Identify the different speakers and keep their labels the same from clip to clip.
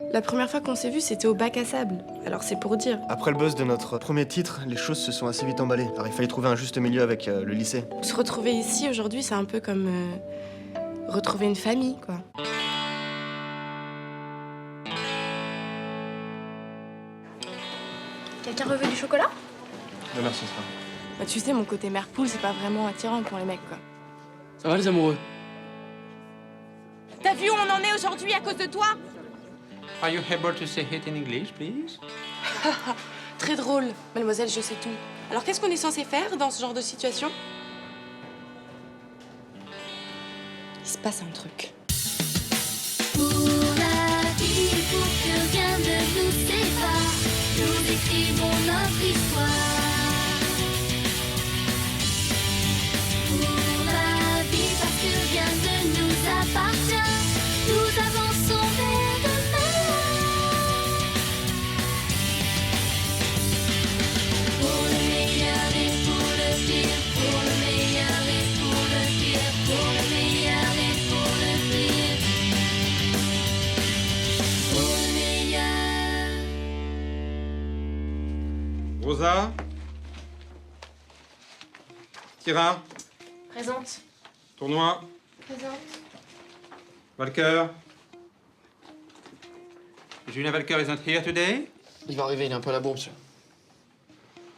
Speaker 1: La première fois qu'on s'est vu, c'était au bac à sable. Alors c'est pour dire.
Speaker 2: Après le buzz de notre premier titre, les choses se sont assez vite emballées. Alors il fallait trouver un juste milieu avec le lycée.
Speaker 1: Se retrouver ici aujourd'hui, c'est un peu comme retrouver une famille, quoi.
Speaker 3: Quelqu'un veut du chocolat?
Speaker 2: Non merci, ça.
Speaker 1: Bah, tu sais, mon côté mère poule, c'est pas vraiment attirant pour les mecs, quoi.
Speaker 4: Ça va les amoureux?
Speaker 1: T'as vu où on en est aujourd'hui à cause de toi?
Speaker 5: Are you able to say it in English, please?
Speaker 1: Très drôle, mademoiselle, je sais tout. Alors qu'est-ce qu'on est censé faire dans ce genre de situation? Il se passe un truc.
Speaker 6: Pour la vie, pour que rien ne nous sépare, nous écrivons notre histoire. Pour la vie, parce que rien ne nous appartient, nous avançons vers demain. Pour le meilleur et pour le pire, pour le meilleur et pour le pire, pour le meilleur et pour le pire, pour le meilleur.
Speaker 5: Rosa? Kira?
Speaker 3: Présente.
Speaker 5: Tournoi?
Speaker 3: Présente.
Speaker 5: Walker? Julien Walker is not here today?
Speaker 4: Il va arriver, il est un peu à la bourre, monsieur.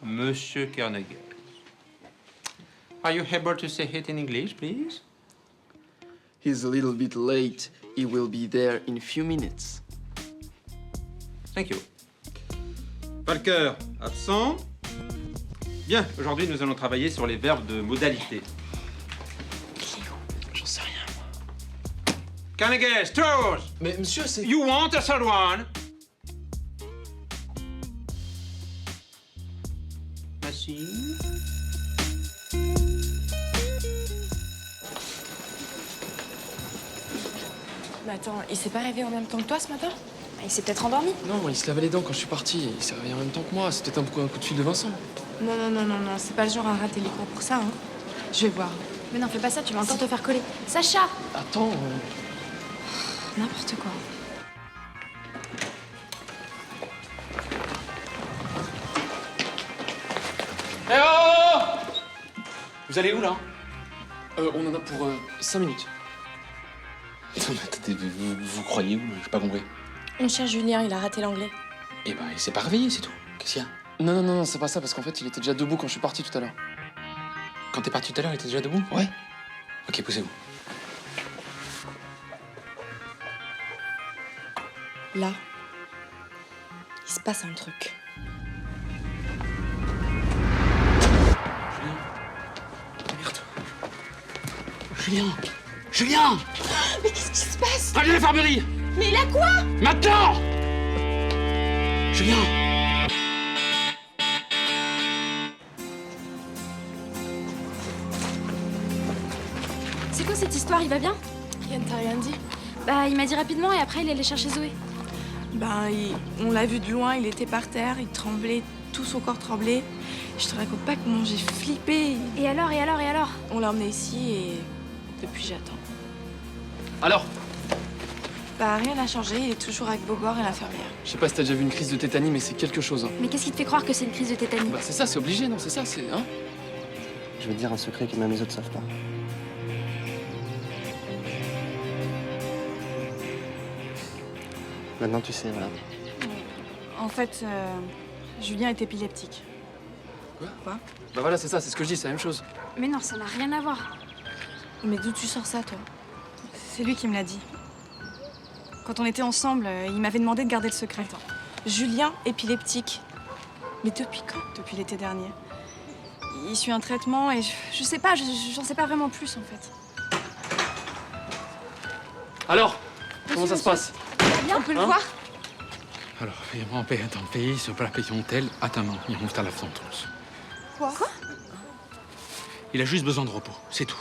Speaker 5: Monsieur Kernagel. Are you able to say it in English, please?
Speaker 4: He's a little bit late. He will be there in a few minutes.
Speaker 5: Thank you. Walker, absent. Bien, aujourd'hui nous allons travailler sur les verbes de modalité.
Speaker 4: J'en sais rien, moi.
Speaker 5: Kernagel, Strauss!
Speaker 4: Mais monsieur, c'est...
Speaker 5: You want a third one? Merci.
Speaker 1: Mais attends, il s'est pas réveillé en même temps que toi ce matin?
Speaker 3: Il s'est peut-être endormi.
Speaker 4: Non, il se lavait les dents quand je suis parti. Il s'est réveillé en même temps que moi. C'était peut-être un coup de fil de Vincent.
Speaker 1: Non, c'est pas le genre à rater les cours pour ça, hein. Je vais voir.
Speaker 3: Mais non, fais pas ça, tu vas encore te faire coller. Sacha!
Speaker 4: Attends,
Speaker 3: N'importe quoi.
Speaker 5: Eh oh! Vous allez où, là?
Speaker 4: on en a pour 5 minutes.
Speaker 7: Non, mais attendez, vous croyez où? J'ai pas compris.
Speaker 1: On cherche Julien, il a raté l'anglais.
Speaker 7: Eh ben, il s'est pas réveillé, c'est tout. Qu'est-ce qu'il y a?
Speaker 4: Non, c'est pas ça, parce qu'en fait, il était déjà debout quand je suis parti tout à l'heure.
Speaker 7: Quand t'es parti tout à l'heure, il était déjà debout?
Speaker 4: Ouais.
Speaker 7: Ok, poussez-vous.
Speaker 1: Là, il se passe un truc.
Speaker 7: Merde. Julien!
Speaker 1: Mais qu'est-ce qui se passe?
Speaker 5: Allez, l'infirmerie!
Speaker 1: Mais il a quoi?
Speaker 5: Maintenant!
Speaker 7: Julien!
Speaker 3: C'est quoi cette histoire? Il va bien?
Speaker 1: Rien t'a rien dit?
Speaker 3: Bah, il m'a dit rapidement et après, il allait chercher Zoé.
Speaker 1: Ben, on l'a vu de loin, il était par terre, il tremblait, tout son corps tremblait. Je te raconte pas comment j'ai flippé.
Speaker 3: Et alors?
Speaker 1: On l'a emmené ici et depuis j'attends.
Speaker 4: Alors?
Speaker 1: Bah, rien n'a changé, il est toujours avec Bogor et l'infirmière.
Speaker 4: Je sais pas si t'as déjà vu une crise de tétanie, mais c'est quelque chose. Hein.
Speaker 3: Mais qu'est-ce qui te fait croire que c'est une crise de tétanie?
Speaker 4: Bah c'est ça, c'est obligé, non? C'est ça, c'est... Hein?
Speaker 2: Je vais te dire un secret que même les autres savent pas. Maintenant tu sais, voilà.
Speaker 1: En fait, Julien est épileptique.
Speaker 4: Bah voilà, c'est ça, c'est ce que je dis, c'est la même chose.
Speaker 3: Mais non, ça n'a rien à voir.
Speaker 1: Mais d'où tu sors ça, toi?
Speaker 8: C'est lui qui me l'a dit. Quand on était ensemble, il m'avait demandé de garder le secret.
Speaker 1: Julien épileptique. Mais depuis quand?
Speaker 8: Depuis l'été dernier. Il suit un traitement et je sais pas, j'en sais pas vraiment plus en fait.
Speaker 4: Alors? Comment ça se passe?
Speaker 1: On peut le voir?
Speaker 5: Alors, vraiment, paix dans le pays, sur la tel, attends, il monte à la sentence.
Speaker 1: Quoi?
Speaker 5: Il a juste besoin de repos, c'est tout.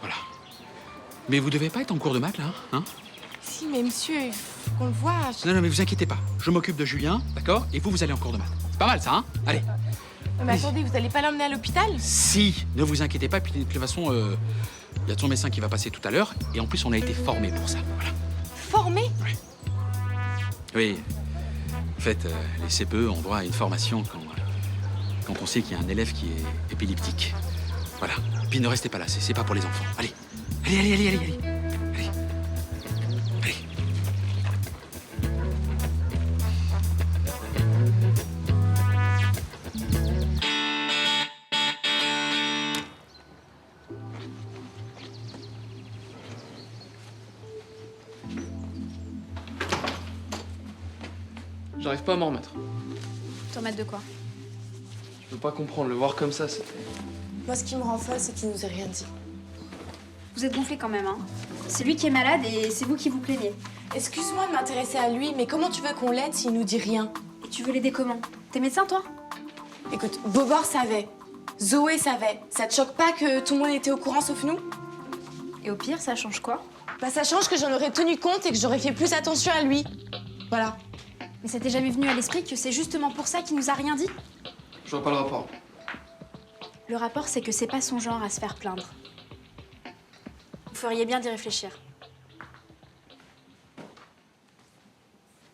Speaker 5: Voilà. Mais vous devez pas être en cours de maths, là, hein?
Speaker 1: Si, mais monsieur, il faut qu'on le voie.
Speaker 5: Non, mais vous inquiétez pas. Je m'occupe de Julien, d'accord? Et vous allez en cours de maths. C'est pas mal, ça, hein? Allez.
Speaker 1: Mais attendez, vous allez pas l'emmener à l'hôpital?
Speaker 5: Si, ne vous inquiétez pas. Puis de toute façon, il y a ton médecin qui va passer tout à l'heure. Et en plus, on a été formés pour ça. Voilà.
Speaker 1: Formé?
Speaker 5: Ouais.
Speaker 9: Oui. En fait, les CPE ont droit à une formation quand on sait qu'il y a un élève qui est épileptique. Voilà. Puis ne restez pas là, c'est pas pour les enfants. Allez. Allez.
Speaker 4: J'arrive pas à m'en remettre.
Speaker 3: T'en mettre de quoi?
Speaker 4: Je peux pas comprendre, le voir comme ça, c'était...
Speaker 10: Moi, ce qui me rend folle, c'est qu'il nous ait rien dit.
Speaker 3: Vous êtes gonflés quand même, hein. C'est lui qui est malade et c'est vous qui vous plaignez.
Speaker 10: Excuse-moi de m'intéresser à lui, mais comment tu veux qu'on l'aide s'il nous dit rien?
Speaker 3: Et tu veux l'aider comment? T'es médecin, toi?
Speaker 10: Écoute, Bobor savait. Zoé savait. Ça te choque pas que tout le monde était au courant sauf nous?
Speaker 3: Et au pire, ça change quoi?
Speaker 10: Bah ça change que j'en aurais tenu compte et que j'aurais fait plus attention à lui. Voilà.
Speaker 3: Mais ça t'est jamais venu à l'esprit que c'est justement pour ça qu'il nous a rien dit?
Speaker 4: Je vois pas le rapport.
Speaker 3: Le rapport, c'est que c'est pas son genre à se faire plaindre. Vous feriez bien d'y réfléchir.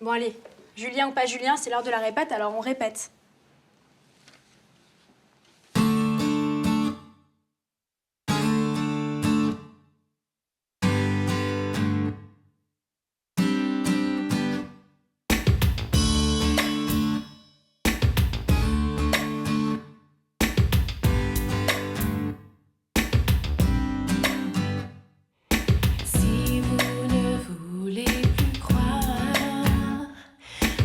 Speaker 3: Bon allez, Julien ou pas Julien, c'est l'heure de la répète, alors on répète.
Speaker 6: Si vous ne voulez plus croire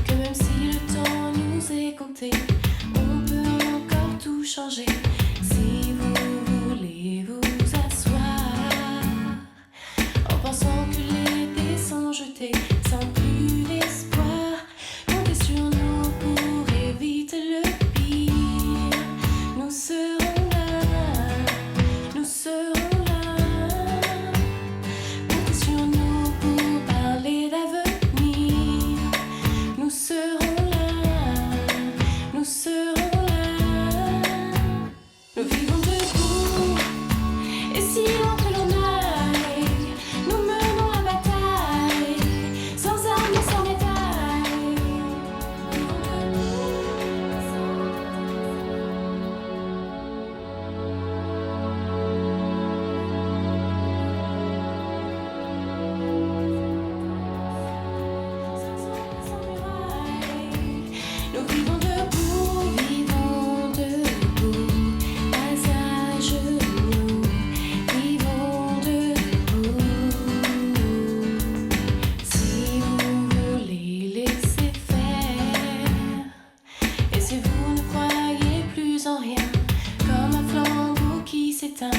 Speaker 6: que même si le temps nous est compté, on peut encore tout changer. Si vous voulez vous asseoir en pensant que les dés sont jetés sans plus d'espoir, comptez sur nous pour éviter le pire. Nous serons là, nous serons là. Comptez sur nous pour parler d'avenir. Nous serons là, nous serons là. Nous vivons debout, et si loin que l'on aille, nous menons la bataille, sans armes et sans médailles. Nous vivons debout, nous vivons debout, pas à genoux, vivons debout. Si vous voulez laisser faire, et si vous ne croyez plus en rien, comme un flambeau qui s'éteint,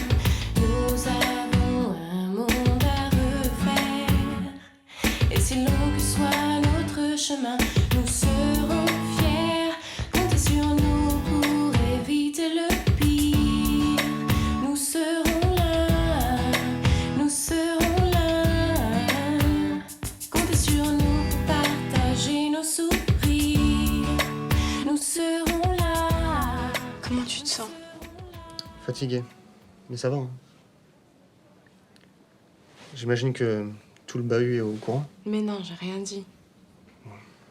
Speaker 6: nous avons un monde à refaire. Et si long que soit notre chemin, nous serons fiers. Comptez sur nous pour éviter le pire. Nous serons là, nous serons là. Comptez sur nous pour partager nos sourires. Nous serons là.
Speaker 10: Comment tu te sens?
Speaker 2: Fatigué. Mais ça va, hein. J'imagine que tout le bahut est au courant.
Speaker 10: Mais non, j'ai rien dit.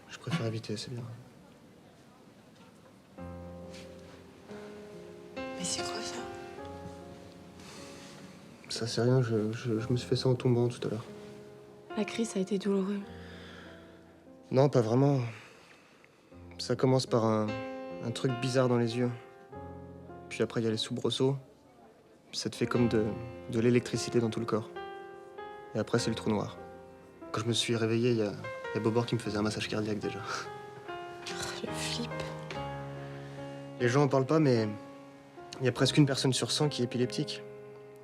Speaker 2: Je préfère éviter, c'est bien.
Speaker 10: Mais c'est quoi ça?
Speaker 2: Ça, c'est rien, je me suis fait ça en tombant tout à l'heure.
Speaker 10: La crise a été douloureuse.
Speaker 2: Non, pas vraiment. Ça commence par un truc bizarre dans les yeux. Puis après, il y a les soubresauts. Puis ça te fait comme de l'électricité dans tout le corps. Et après, c'est le trou noir. Quand je me suis réveillé, il y a Bobor qui me faisait un massage cardiaque déjà.
Speaker 10: Je flippe.
Speaker 2: Les gens en parlent pas, mais il y a presque une personne sur 100 qui est épileptique.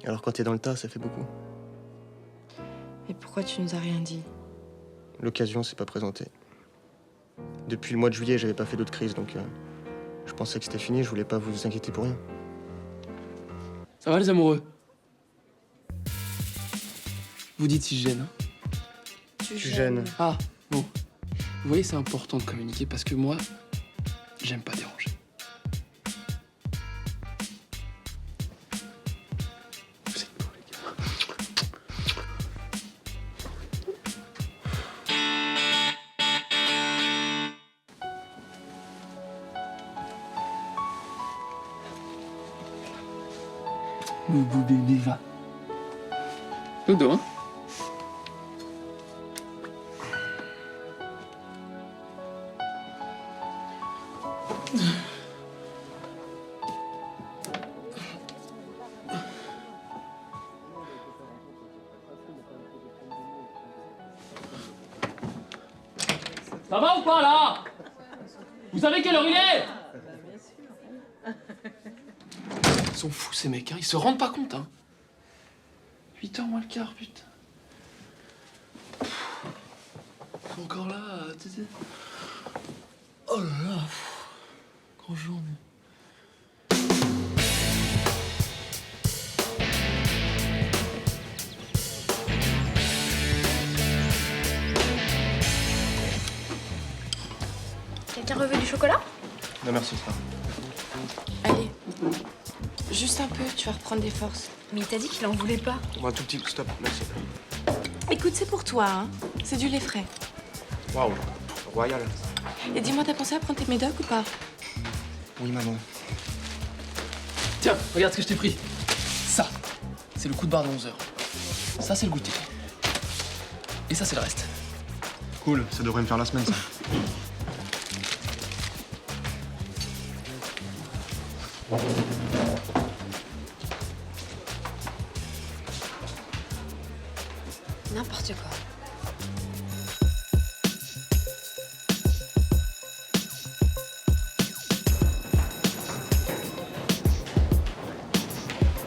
Speaker 2: Alors quand t'es dans le tas, ça fait beaucoup.
Speaker 10: Et pourquoi tu nous as rien dit?
Speaker 2: L'occasion s'est pas présentée. Depuis le mois de juillet, j'avais pas fait d'autres crises, donc je pensais que c'était fini, je voulais pas vous inquiéter pour rien.
Speaker 4: Ça va les amoureux? Vous dites si je gêne, hein?
Speaker 2: Tu gênes.
Speaker 4: Ah, bon. Vous voyez, c'est important de communiquer parce que moi, j'aime pas déranger. Vous êtes beaux, les gars. Boubou bébé va. Dodo, hein? Ça va ou pas là? Vous savez quelle heure il est? Ils sont fous ces mecs, hein. Ils se rendent pas compte, hein. 8h moins le quart, putain. Ils sont encore là, oh là là, grosse journée.
Speaker 3: Quelqu'un reveut du chocolat?
Speaker 2: Non, merci, ça.
Speaker 1: Allez, juste un peu, tu vas reprendre des forces.
Speaker 3: Mais il t'a dit qu'il en voulait pas.
Speaker 2: Bon, un tout petit, stop, merci.
Speaker 1: Écoute, c'est pour toi, hein. C'est du lait frais.
Speaker 2: Waouh, royal.
Speaker 1: Et dis-moi, t'as pensé à prendre tes médocs ou pas?
Speaker 2: Oui, maman.
Speaker 4: Tiens, regarde ce que je t'ai pris. Ça, c'est le coup de barre de 11h. Ça, c'est le goûter. Et ça, c'est le reste.
Speaker 2: Cool, ça devrait me faire la semaine, ça.
Speaker 3: N'importe quoi.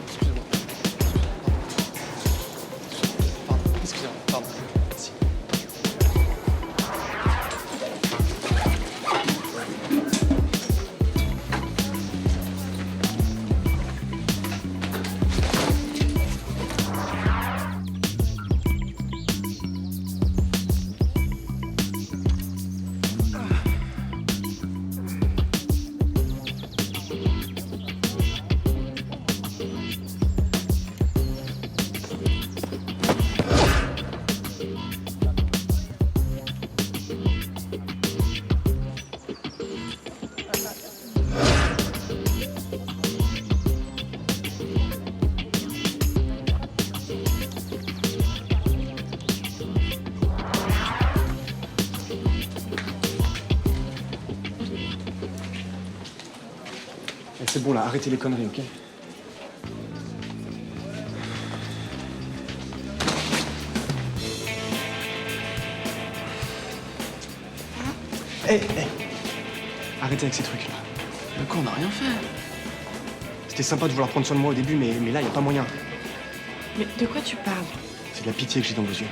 Speaker 4: Excusez-moi. Pardon, excusez-moi, pardon. Merci.
Speaker 2: C'est bon, là, arrêtez les conneries, ok? Hé, arrêtez avec ces trucs-là.
Speaker 4: Mais quoi, on n'a rien fait.
Speaker 2: C'était sympa de vouloir prendre soin de moi au début, mais là, y a pas moyen.
Speaker 1: Mais de quoi tu parles?
Speaker 2: C'est de la pitié que j'ai dans vos yeux.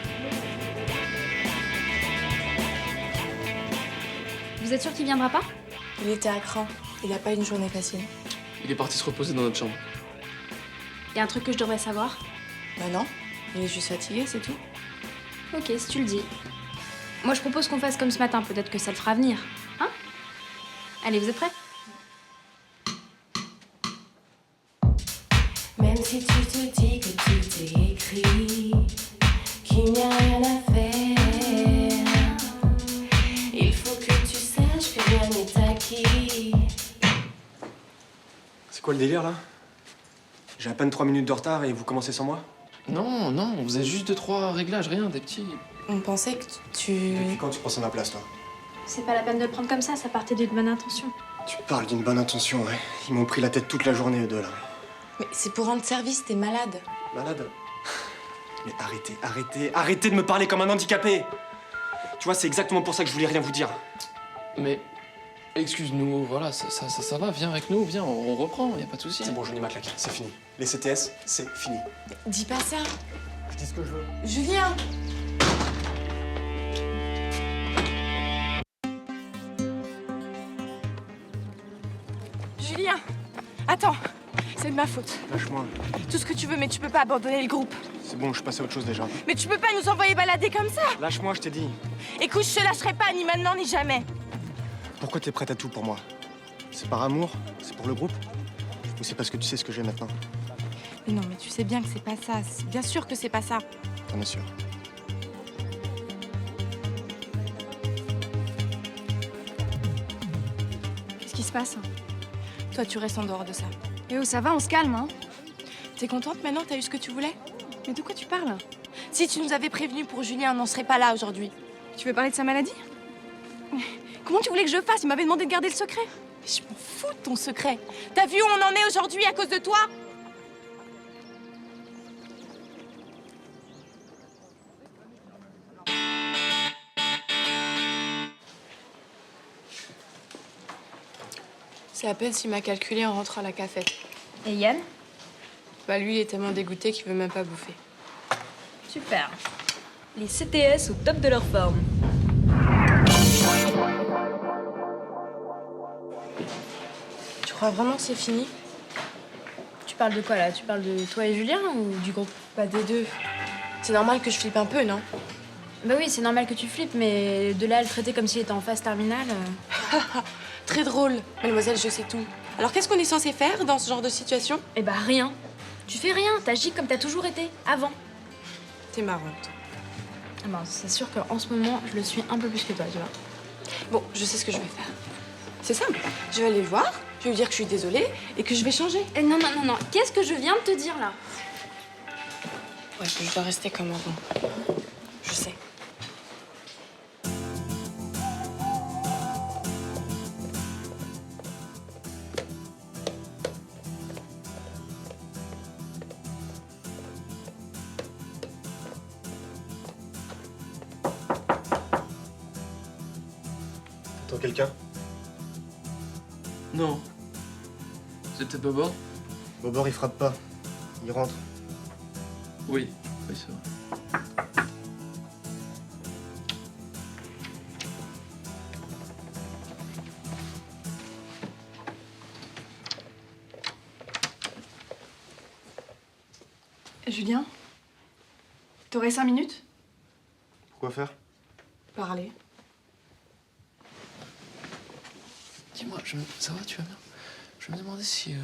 Speaker 3: Vous êtes sûr qu'il viendra pas?
Speaker 1: Il était à cran. Il a pas une journée facile.
Speaker 4: Il est parti se reposer dans notre chambre.
Speaker 3: Y a un truc que je devrais savoir?
Speaker 1: Bah non, il est juste fatigué, c'est tout.
Speaker 3: Ok, si tu le dis. Moi, je propose qu'on fasse comme ce matin. Peut-être que ça le fera venir. Hein? Allez, vous êtes prêts?
Speaker 6: Même si tu te dis que tout est écrit, qu'il n'y a rien à faire, il faut que tu saches que rien n'est acquis.
Speaker 2: C'est quoi le délire, là? J'ai à peine 3 minutes de retard et vous commencez sans moi?
Speaker 4: Non, non, on faisait juste 2-3 réglages, rien, des petits.
Speaker 1: On pensait que tu...
Speaker 2: Depuis quand tu prends ça à ma place, toi?
Speaker 3: C'est pas la peine de le prendre comme ça partait d'une bonne intention.
Speaker 2: Tu parles d'une bonne intention, ouais. Ils m'ont pris la tête toute la journée, eux deux, là.
Speaker 1: Mais c'est pour rendre service, t'es malade.
Speaker 2: Malade? Mais arrêtez de me parler comme un handicapé! Tu vois, c'est exactement pour ça que je voulais rien vous dire.
Speaker 4: Mais, excuse-nous, voilà, ça va, viens avec nous, viens, on reprend, y a pas de souci.
Speaker 2: C'est bon, j'en ai ma claque, c'est fini. Les CTS, c'est fini.
Speaker 1: Dis pas ça.
Speaker 2: Je dis ce que je veux.
Speaker 1: Julien! Julien! Attends, c'est de ma faute.
Speaker 2: Lâche-moi.
Speaker 1: Tout ce que tu veux, mais tu peux pas abandonner le groupe.
Speaker 2: C'est bon, je suis passé à autre chose déjà.
Speaker 1: Mais tu peux pas nous envoyer balader comme ça!
Speaker 2: Lâche-moi, je t'ai dit.
Speaker 1: Écoute, je te lâcherai pas, ni maintenant, ni jamais.
Speaker 2: Pourquoi t'es prête à tout pour moi? C'est par amour? C'est pour le groupe? Ou c'est parce que tu sais ce que j'ai maintenant?
Speaker 1: Mais non, mais tu sais bien que c'est pas ça. Bien sûr que c'est pas ça.
Speaker 2: T'en es sûr?
Speaker 1: Qu'est-ce qui se passe? Toi, tu restes en dehors de ça.
Speaker 3: Eh oh, ça va, on se calme, hein?
Speaker 1: T'es contente maintenant? T'as eu ce que tu voulais? Mais de quoi tu parles? Si tu nous avais prévenu pour Julien, on n'en serait pas là aujourd'hui.
Speaker 8: Tu veux parler de sa maladie? Comment tu voulais que je fasse? Il m'avait demandé de garder le secret.
Speaker 1: Mais je m'en fous de ton secret. T'as vu où on en est aujourd'hui à cause de toi? C'est à peine s'il m'a calculé en rentrant à la cafette.
Speaker 3: Et Yann?
Speaker 1: Bah lui, il est tellement dégoûté qu'il veut même pas bouffer.
Speaker 3: Super. Les CTS au top de leur forme.
Speaker 1: Tu crois vraiment que c'est fini?
Speaker 3: Tu parles de quoi là? Tu parles de toi et Julien ou du groupe?
Speaker 1: Pas des deux. C'est normal que je flippe un peu, non?
Speaker 3: Bah oui, c'est normal que tu flippes, mais de là à le traiter comme s'il était en phase terminale.
Speaker 1: Très drôle. Mademoiselle, je sais tout. Alors qu'est-ce qu'on est censé faire dans ce genre de situation?
Speaker 3: Eh bah rien. Tu fais rien, t'agis comme t'as toujours été, avant.
Speaker 1: T'es marrante.
Speaker 3: Ah bah, c'est sûr qu'en ce moment, je le suis un peu plus que toi, tu vois.
Speaker 1: Bon, je sais ce que je vais faire. C'est simple. Je vais aller le voir, je vais lui dire que je suis désolée et que je vais changer.
Speaker 3: Eh non, non, non, non. Qu'est-ce que je viens de te dire là?
Speaker 1: Ouais, que je dois rester comme avant. Je sais.
Speaker 2: T'entends quelqu'un?
Speaker 4: Non. C'est peut-être Bobor?
Speaker 2: Bobor, il frappe pas. Il rentre.
Speaker 4: Oui, c'est vrai.
Speaker 8: Julien? T'aurais 5 minutes?
Speaker 2: Pourquoi faire?
Speaker 8: Parler.
Speaker 4: Dis-moi, ça va, tu vas bien? Je me demandais si...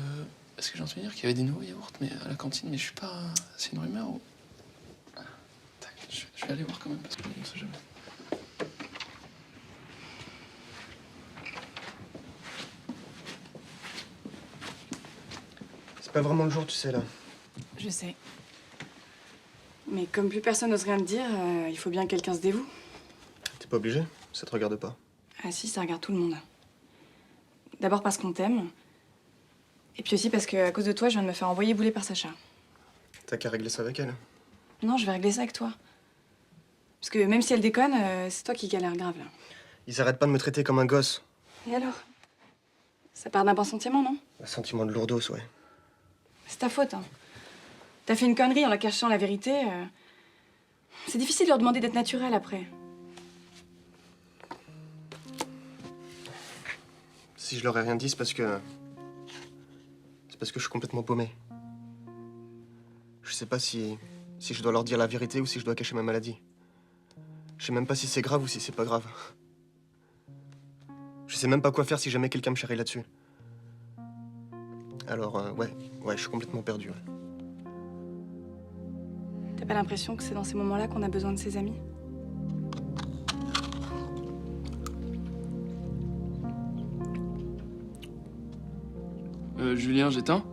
Speaker 4: Est-ce que j'ai entendu dire qu'il y avait des nouveaux yaourts mais à la cantine, mais je suis pas... C'est une rumeur ou... Tac, je vais aller voir quand même, parce qu'on ne sait jamais.
Speaker 2: C'est pas vraiment le jour, tu sais, là.
Speaker 8: Je sais. Mais comme plus personne n'ose rien te dire, il faut bien que quelqu'un se dévoue.
Speaker 2: T'es pas obligé, ça te regarde pas.
Speaker 8: Ah si, ça regarde tout le monde. D'abord parce qu'on t'aime. Et puis aussi parce qu'à cause de toi, je viens de me faire envoyer bouler par Sacha.
Speaker 2: T'as qu'à régler ça avec elle.
Speaker 8: Non, je vais régler ça avec toi. Parce que même si elle déconne, c'est toi qui galère grave, là.
Speaker 2: Ils arrêtent pas de me traiter comme un gosse.
Speaker 8: Et alors? Ça part d'un bon sentiment, non?
Speaker 2: Un sentiment de lourdos, ouais.
Speaker 8: C'est ta faute, hein. T'as fait une connerie en la cachant la vérité. C'est difficile de leur demander d'être naturel après.
Speaker 2: Si je leur ai rien dit, c'est parce que je suis complètement paumé. Je sais pas si je dois leur dire la vérité ou si je dois cacher ma maladie. Je sais même pas si c'est grave ou si c'est pas grave. Je sais même pas quoi faire si jamais quelqu'un me charrie là-dessus. Alors, ouais, je suis complètement perdu. Ouais.
Speaker 8: T'as pas l'impression que c'est dans ces moments-là qu'on a besoin de ses amis?
Speaker 4: Julien, j'éteins?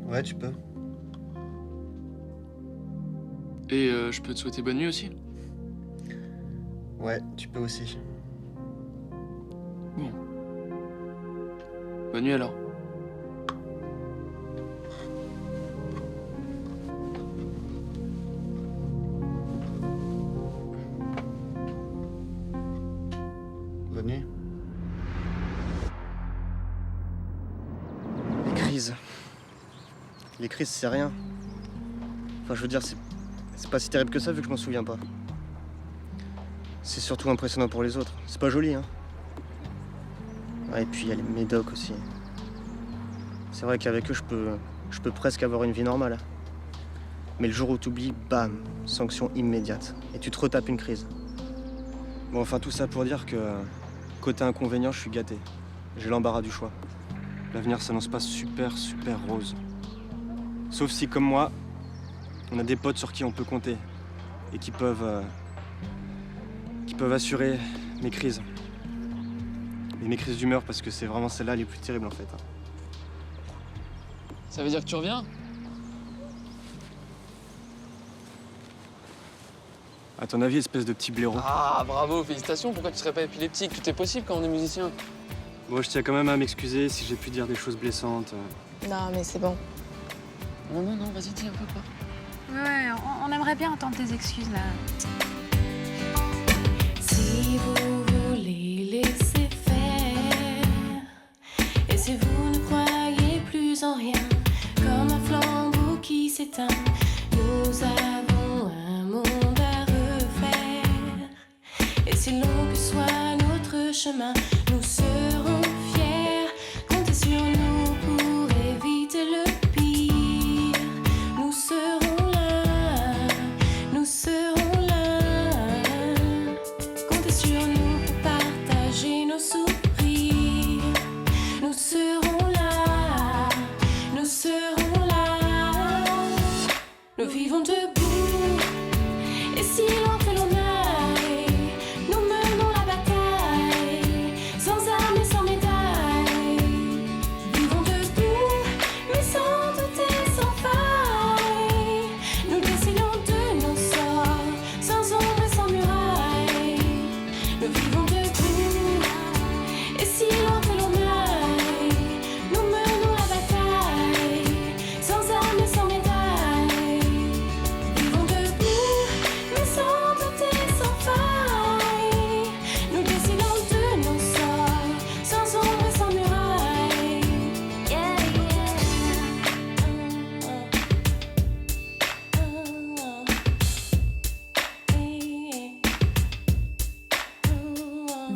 Speaker 2: Ouais, tu peux.
Speaker 4: Et je peux te souhaiter bonne nuit aussi?
Speaker 2: Ouais, tu peux aussi.
Speaker 4: Bon. Bonne nuit alors.
Speaker 2: Bonne nuit. Les crises, c'est rien. Enfin, je veux dire, c'est pas si terrible que ça vu que je m'en souviens pas. C'est surtout impressionnant pour les autres. C'est pas joli, hein. Ouais, et puis il y a les médocs aussi. C'est vrai qu'avec eux, je peux presque avoir une vie normale. Mais le jour où t'oublies, bam, sanction immédiate. Et tu te retapes une crise. Bon, enfin, tout ça pour dire que, côté inconvénient, je suis gâté. J'ai l'embarras du choix. L'avenir s'annonce pas super rose. Sauf si, comme moi, on a des potes sur qui on peut compter et qui peuvent assurer mes crises. Et mes crises d'humeur, parce que c'est vraiment celles-là les plus terribles, en fait.
Speaker 4: Ça veut dire que tu reviens?
Speaker 11: À ton avis, espèce de petit blaireau.
Speaker 4: Ah, bravo, félicitations. Pourquoi tu serais pas épileptique? Tout est possible quand on est musicien.
Speaker 11: Bon, je tiens quand même à m'excuser si j'ai pu dire des choses blessantes.
Speaker 8: Non, mais c'est bon.
Speaker 4: Non, vas-y, dis un peu pas.
Speaker 3: Ouais, on aimerait bien entendre tes excuses là.
Speaker 6: Si vous voulez laisser faire, et si vous ne croyez plus en rien, comme un flambeau qui s'éteint, nous avons un monde à refaire. Et si long que soit notre chemin, nous serons fiers. Comptez sur nous pour éviter le pire. Nous serons là, nous serons là. Comptez sur nous pour partager nos sourires. Nous serons là, nous serons là. Nous vivons debout, et si loin que l'on aille, nous menons la bataille, sans armes et sans médailles. Vivons debout, mais sans doute et sans faille. Nous décidons de nos sorts, sans ombre et sans muraille. Nous vivons debout, et si loin que l'on aille, nous menons la bataille, sans armes et sans médailles. Vivons debout, mais sans doute et sans faille. Nous décidons de nos sorts, sans ombre et sans muraille. Yeah,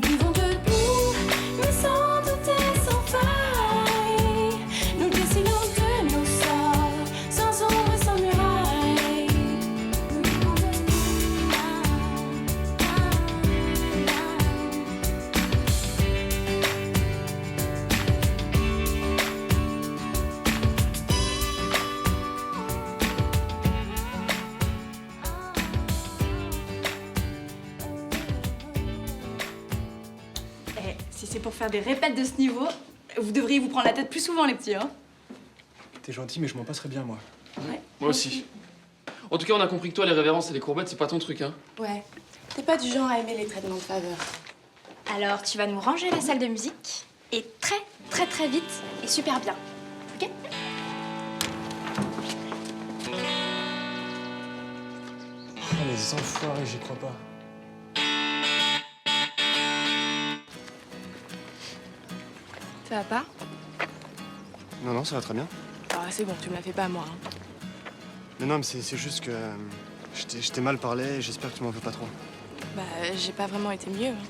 Speaker 6: Vivons debout, mais sans doute et sans faille. Nous décidons de nos sorts, sans ombre et sans muraille.
Speaker 8: Eh, si c'est pour faire des répètes de ce niveau, vous devriez vous prendre la tête plus souvent, les petits, hein.
Speaker 11: T'es gentil, mais je m'en passerai bien, moi.
Speaker 4: Moi aussi. En tout cas, on a compris que toi, les révérences et les courbettes, c'est pas ton truc, hein.
Speaker 10: Ouais. T'es pas du genre à aimer les traitements de faveur.
Speaker 3: Alors, tu vas nous ranger la salle de musique, et très, très, très vite, et super bien. Ok?
Speaker 11: Oh, les enfoirés, j'y crois pas.
Speaker 1: Ça va pas?
Speaker 2: Non, ça va très bien.
Speaker 1: Ah, c'est bon, tu me la fais pas, moi. hein.
Speaker 2: Mais non, mais c'est juste que je t'ai mal parlé et j'espère que tu m'en veux pas trop.
Speaker 1: Bah, j'ai pas vraiment été mieux. hein.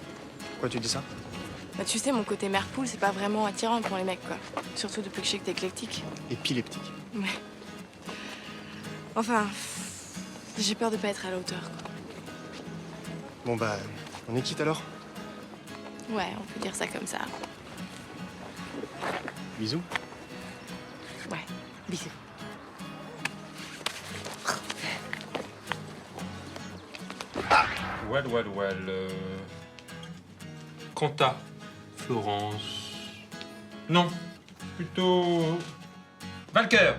Speaker 2: Pourquoi tu dis ça?
Speaker 1: Bah, tu sais, mon côté mère poule, c'est pas vraiment attirant pour les mecs, quoi. Surtout depuis que je sais que t'es éclectique.
Speaker 2: Épileptique.
Speaker 1: Ouais. Enfin, j'ai peur de pas être à la hauteur, quoi.
Speaker 2: Bon bah, on est quitte alors?
Speaker 1: Ouais, on peut dire ça comme ça.
Speaker 2: Bisous.
Speaker 1: Ouais, bisous.
Speaker 5: Well. Conta. Florence. Non. Plutôt. Walker.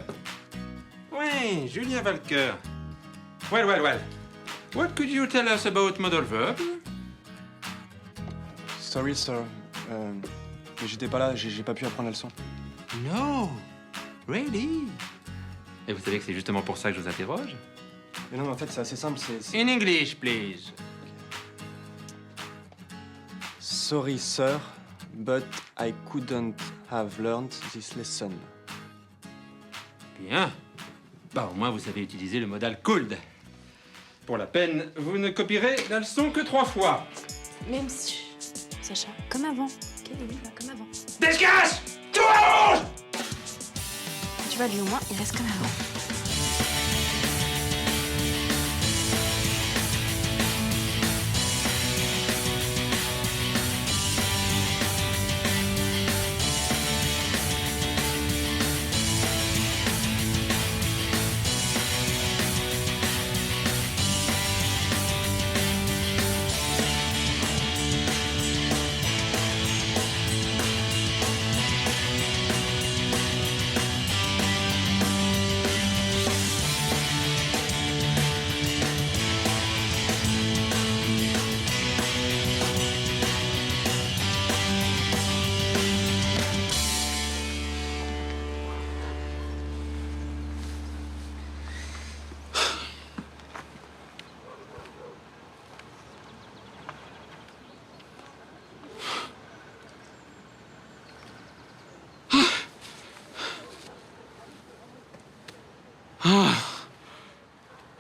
Speaker 5: Ouais, Julien Walker. Well. What could you tell us about modal verb?
Speaker 11: Sorry, sir. Mais j'étais pas là, j'ai pas pu apprendre la leçon.
Speaker 5: No. Really? Et vous savez que c'est justement pour ça que je vous interroge?
Speaker 2: Mais non, mais en fait, c'est assez simple, c'est...
Speaker 5: In English, please.
Speaker 11: Sorry, sir, but I couldn't have learned this lesson.
Speaker 5: Bien. Bah, au moins, vous savez utiliser le modal could. Pour la peine, vous ne copierez la leçon que 3 fois.
Speaker 3: Même si... Sacha, comme avant. Ok, oui, bah, comme avant.
Speaker 5: Dégage! Tout à rouge!
Speaker 3: Tu vois, lui, au moins, il reste comme avant.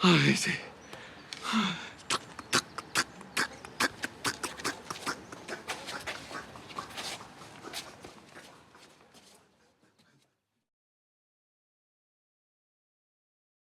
Speaker 9: Arrêtez.